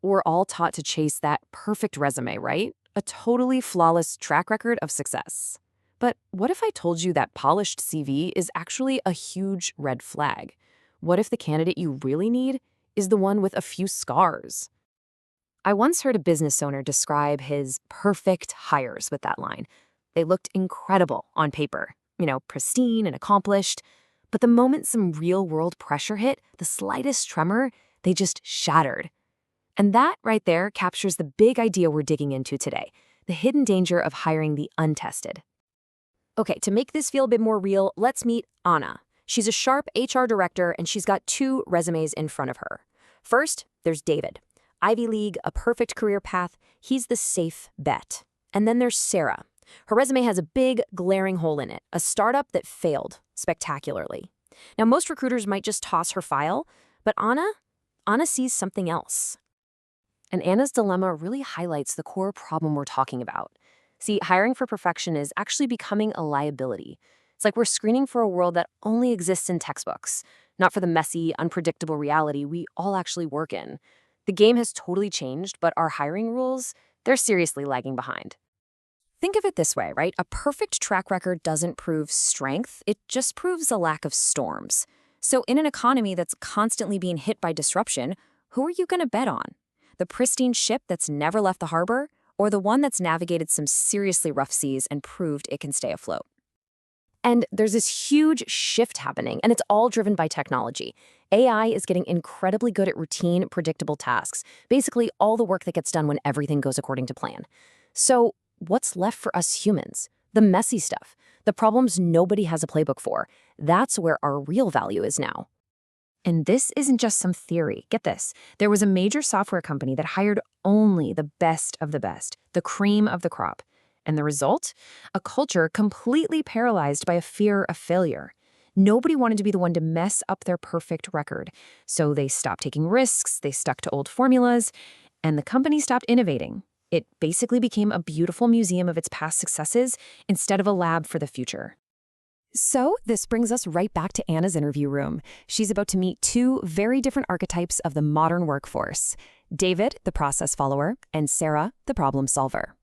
We're all taught to chase that perfect resume, right? A totally flawless track record of success. But what if I told you that polished CV is actually a huge red flag? What if the candidate you really need is the one with a few scars? I once heard a business owner describe his perfect hires with that line. They looked incredible on paper, pristine and accomplished. But the moment some real world pressure hit, the slightest tremor, they just shattered. And that right there captures the big idea we're digging into today, the hidden danger of hiring the untested. Okay, to make this feel a bit more real, let's meet Anna. She's a sharp HR director, and she's got two resumes in front of her. First, there's David. Ivy League, a perfect career path. He's the safe bet. And then there's Sarah. Her resume has a big, glaring hole in it, a startup that failed spectacularly. Now, most recruiters might just toss her file, but Anna sees something else. And Anna's dilemma really highlights the core problem we're talking about. See, hiring for perfection is actually becoming a liability. It's like we're screening for a world that only exists in textbooks, not for the messy, unpredictable reality we all actually work in. The game has totally changed, but our hiring rules, they're seriously lagging behind. Think of it this way, right? A perfect track record doesn't prove strength, it just proves a lack of storms. So in an economy that's constantly being hit by disruption, who are you going to bet on? The pristine ship that's never left the harbor, or the one that's navigated some seriously rough seas and proved it can stay afloat? And there's this huge shift happening, and it's all driven by technology. AI is getting incredibly good at routine, predictable tasks, basically all the work that gets done when everything goes according to plan. So what's left for us humans? The messy stuff, the problems nobody has a playbook for. That's where our real value is now. And this isn't just some theory. Get this. There was a major software company that hired only the best of the best, the cream of the crop. And the result? A culture completely paralyzed by a fear of failure. Nobody wanted to be the one to mess up their perfect record. So they stopped taking risks, they stuck to old formulas, and the company stopped innovating. It basically became a beautiful museum of its past successes instead of a lab for the future. So this brings us right back to Anna's interview room. She's about to meet two very different archetypes of the modern workforce: David, the process follower, and Sarah, the problem solver.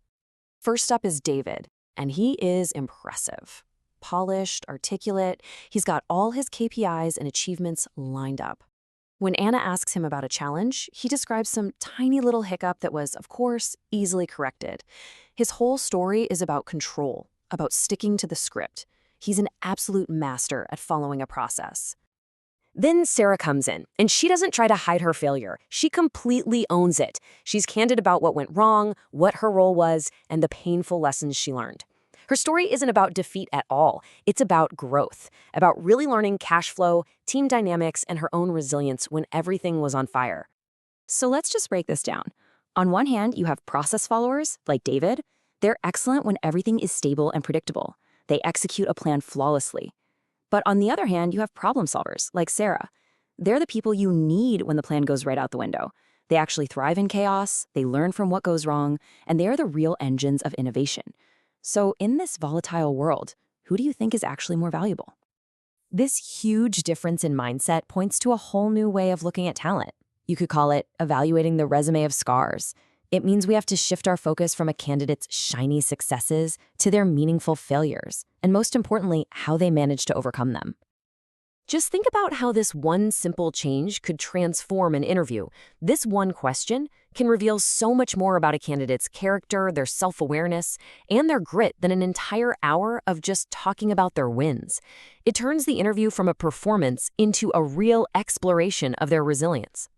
First up is David, and he is impressive. Polished, articulate, he's got all his KPIs and achievements lined up. When Anna asks him about a challenge, he describes some tiny little hiccup that was, of course, easily corrected. His whole story is about control, about sticking to the script. He's an absolute master at following a process. Then Sarah comes in, and she doesn't try to hide her failure. She completely owns it. She's candid about what went wrong, what her role was, and the painful lessons she learned. Her story isn't about defeat at all. It's about growth, about really learning cash flow, team dynamics, and her own resilience when everything was on fire. So let's just break this down. On one hand, you have process followers, like David. They're excellent when everything is stable and predictable. They execute a plan flawlessly. But on the other hand, you have problem solvers, like Sarah. They're the people you need when the plan goes right out the window. They actually thrive in chaos, they learn from what goes wrong, and they are the real engines of innovation. So in this volatile world, who do you think is actually more valuable? This huge difference in mindset points to a whole new way of looking at talent. You could call it evaluating the resume of scars. It means we have to shift our focus from a candidate's shiny successes to their meaningful failures, and most importantly, how they manage to overcome them. Just think about how this one simple change could transform an interview. This one question can reveal so much more about a candidate's character, their self-awareness, and their grit than an entire hour of just talking about their wins. It turns the interview from a performance into a real exploration of their resilience.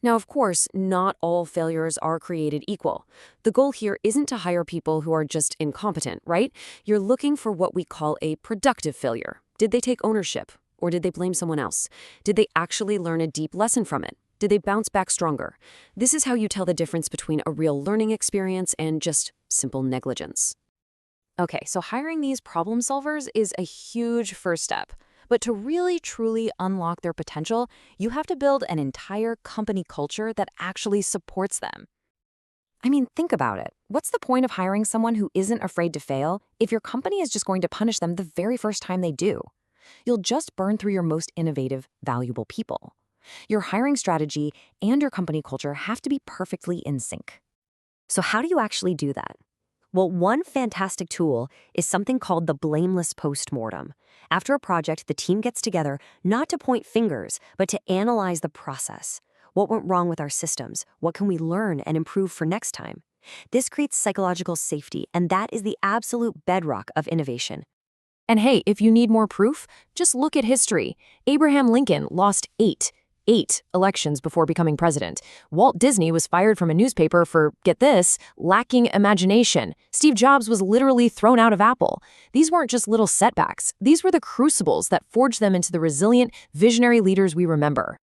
Now, of course, not all failures are created equal. The goal here isn't to hire people who are just incompetent, right? You're looking for what we call a productive failure. Did they take ownership? Or did they blame someone else? Did they actually learn a deep lesson from it? Did they bounce back stronger? This is how you tell the difference between a real learning experience and just simple negligence. Okay, so hiring these problem solvers is a huge first step. But to really, truly unlock their potential, you have to build an entire company culture that actually supports them. I mean, think about it. What's the point of hiring someone who isn't afraid to fail if your company is just going to punish them the very first time they do? You'll just burn through your most innovative, valuable people. Your hiring strategy and your company culture have to be perfectly in sync. So how do you actually do that? Well, one fantastic tool is something called the blameless postmortem. After a project, the team gets together not to point fingers, but to analyze the process. What went wrong with our systems? What can we learn and improve for next time? This creates psychological safety, and that is the absolute bedrock of innovation. And hey, if you need more proof, just look at history. Abraham Lincoln lost eight elections before becoming president. Walt Disney was fired from a newspaper for, get this, lacking imagination. Steve Jobs was literally thrown out of Apple. These weren't just little setbacks. These were the crucibles that forged them into the resilient, visionary leaders we remember.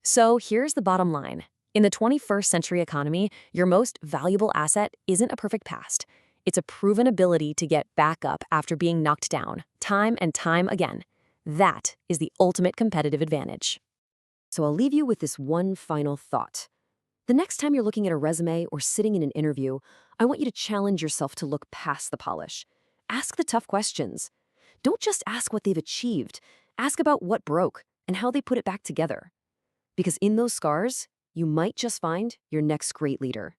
So here's the bottom line. In the 21st century economy, your most valuable asset isn't a perfect past. It's a proven ability to get back up after being knocked down, time and time again. That is the ultimate competitive advantage. So I'll leave you with this one final thought. The next time you're looking at a resume or sitting in an interview, I want you to challenge yourself to look past the polish. Ask the tough questions. Don't just ask what they've achieved. Ask about what broke and how they put it back together. Because in those scars, you might just find your next great leader.